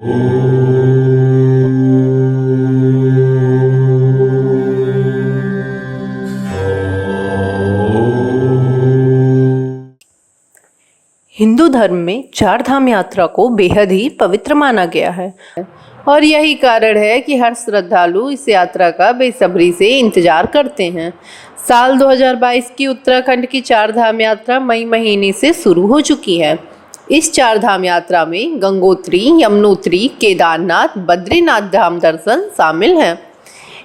हिंदू धर्म में चार धाम यात्रा को बेहद ही पवित्र माना गया है और यही कारण है कि हर श्रद्धालु इस यात्रा का बेसब्री से इंतजार करते हैं। साल 2022 की उत्तराखंड की चार धाम यात्रा मई महीने से शुरू हो चुकी है। इस चार धाम यात्रा में गंगोत्री, यमुनोत्री, केदारनाथ, बद्रीनाथ धाम दर्शन शामिल हैं।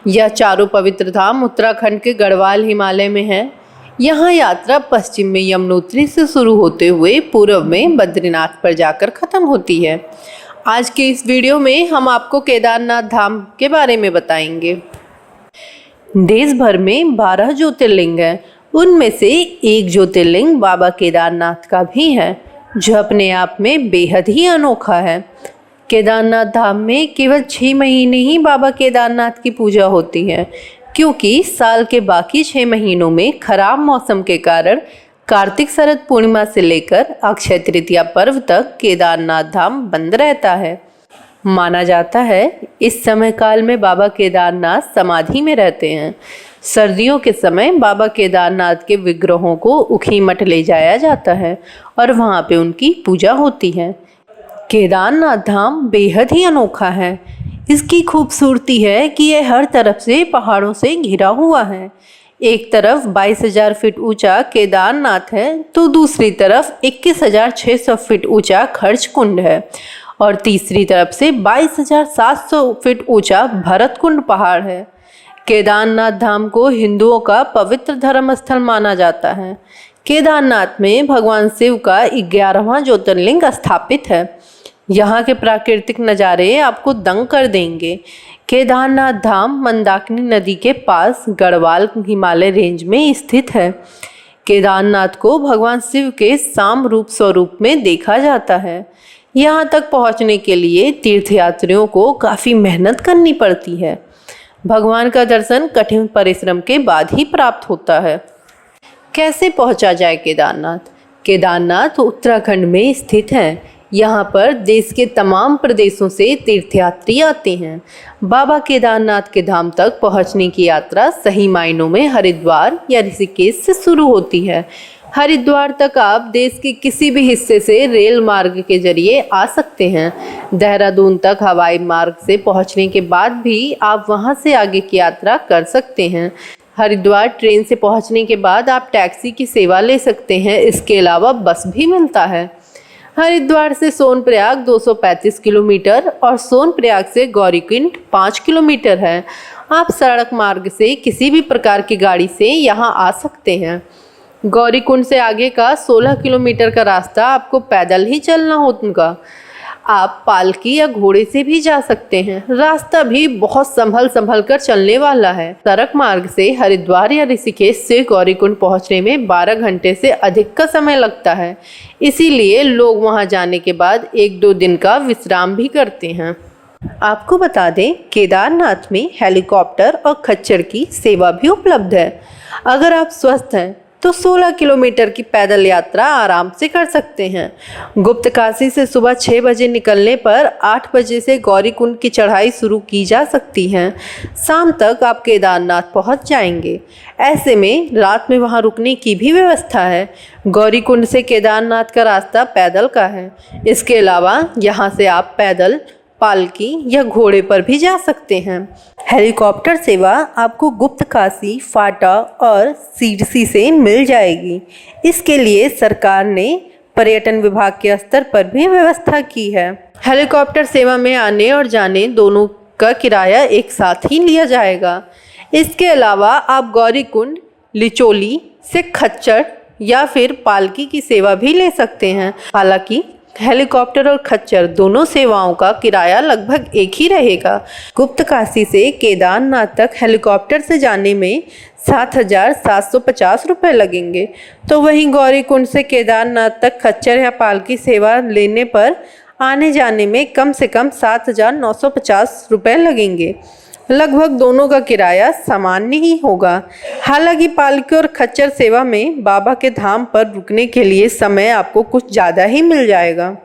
यह चारों पवित्र धाम उत्तराखंड के गढ़वाल हिमालय में है। यहाँ यात्रा पश्चिम में यमुनोत्री से शुरू होते हुए पूर्व में बद्रीनाथ पर जाकर खत्म होती है। आज के इस वीडियो में हम आपको केदारनाथ धाम के बारे में बताएंगे। देश भर में 12 ज्योतिर्लिंग हैं। उनमें से एक ज्योतिर्लिंग बाबा केदारनाथ का भी है, जो अपने आप में बेहद ही अनोखा है। केदारनाथ धाम में केवल 6 महीने ही बाबा केदारनाथ की पूजा होती है, क्योंकि साल के बाकी 6 महीनों में खराब मौसम के कारण कार्तिक शरद पूर्णिमा से लेकर अक्षय तृतीया पर्व तक केदारनाथ धाम बंद रहता है। माना जाता है इस समय काल में बाबा केदारनाथ समाधि में रहते हैं। सर्दियों के समय बाबा केदारनाथ के विग्रहों को ऊखीमठ ले जाया जाता है और वहाँ पे उनकी पूजा होती है। केदारनाथ धाम बेहद ही अनोखा है। इसकी खूबसूरती है कि यह हर तरफ से पहाड़ों से घिरा हुआ है। एक तरफ 22,000 फीट ऊंचा केदारनाथ है तो दूसरी तरफ 21,600 फीट ऊंचा खर्च कुंड है और तीसरी तरफ से 22,700 फीट ऊंचा भरत कुंड पहाड़ है। केदारनाथ धाम को हिंदुओं का पवित्र धर्म स्थल माना जाता है। केदारनाथ में भगवान शिव का 11वां ज्योतिर्लिंग स्थापित है। यहाँ के प्राकृतिक नज़ारे आपको दंग कर देंगे। केदारनाथ धाम मंदाकिनी नदी के पास गढ़वाल हिमालय रेंज में स्थित है। केदारनाथ को भगवान शिव के साम रूप स्वरूप में देखा जाता है। यहाँ तक पहुँचने के लिए तीर्थयात्रियों को काफ़ी मेहनत करनी पड़ती है। भगवान का दर्शन कठिन परिश्रम के बाद ही प्राप्त होता है। कैसे पहुँचा जाए केदारनाथ? केदारनाथ उत्तराखंड में स्थित है। यहाँ पर देश के तमाम प्रदेशों से तीर्थयात्री आते हैं। बाबा केदारनाथ के धाम तक पहुँचने की यात्रा सही मायनों में हरिद्वार या ऋषिकेश से शुरू होती है। हरिद्वार तक आप देश के किसी भी हिस्से से रेल मार्ग के जरिए आ सकते हैं। देहरादून तक हवाई मार्ग से पहुँचने के बाद भी आप वहाँ से आगे की यात्रा कर सकते हैं। हरिद्वार ट्रेन से पहुँचने के बाद आप टैक्सी की सेवा ले सकते हैं। इसके अलावा बस भी मिलता है। हरिद्वार से सोनप्रयाग 235 किलोमीटर और सोनप्रयाग से गौरीकुंड 5 किलोमीटर है। आप सड़क मार्ग से किसी भी प्रकार की गाड़ी से यहाँ आ सकते हैं। गौरीकुंड से आगे का 16 किलोमीटर का रास्ता आपको पैदल ही चलना होगा। आप पालकी या घोड़े से भी जा सकते हैं। रास्ता भी बहुत संभल कर चलने वाला है। सड़क मार्ग से हरिद्वार या ऋषिकेश से गौरीकुंड पहुंचने में 12 घंटे से अधिक का समय लगता है। इसीलिए लोग वहां जाने के बाद 1-2 दिन का विश्राम भी करते हैं। आपको बता दें, केदारनाथ में हेलीकॉप्टर और खच्चर की सेवा भी उपलब्ध है। अगर आप स्वस्थ हैं तो 16 किलोमीटर की पैदल यात्रा आराम से कर सकते हैं। गुप्त काशी से सुबह 6 बजे निकलने पर 8 बजे से गौरीकुंड की चढ़ाई शुरू की जा सकती है। शाम तक आप केदारनाथ पहुंच जाएंगे। ऐसे में रात में वहां रुकने की भी व्यवस्था है। गौरीकुंड से केदारनाथ का रास्ता पैदल का है। इसके अलावा यहाँ से आप पैदल, पालकी या घोड़े पर भी जा सकते हैं। हेलीकॉप्टर सेवा आपको गुप्त काशी, फाटा और सीडसी से मिल जाएगी। इसके लिए सरकार ने पर्यटन विभाग के स्तर पर भी व्यवस्था की है। हेलीकॉप्टर सेवा में आने और जाने दोनों का किराया एक साथ ही लिया जाएगा। इसके अलावा आप गौरीकुंड, लिचोली से खच्चर या फिर पालकी की सेवा भी ले सकते हैं। हालांकि हेलीकॉप्टर और खच्चर दोनों सेवाओं का किराया लगभग एक ही रहेगा। गुप्त काशी से केदारनाथ तक हेलीकॉप्टर से जाने में 7,750 रुपये लगेंगे, तो वहीं गौरीकुंड से केदारनाथ तक खच्चर या पालकी सेवा लेने पर आने जाने में कम से कम 7,950 रुपये लगेंगे। लगभग दोनों का किराया सामान्य ही होगा। हालांकि पालकी और खच्चर सेवा में बाबा के धाम पर रुकने के लिए समय आपको कुछ ज़्यादा ही मिल जाएगा।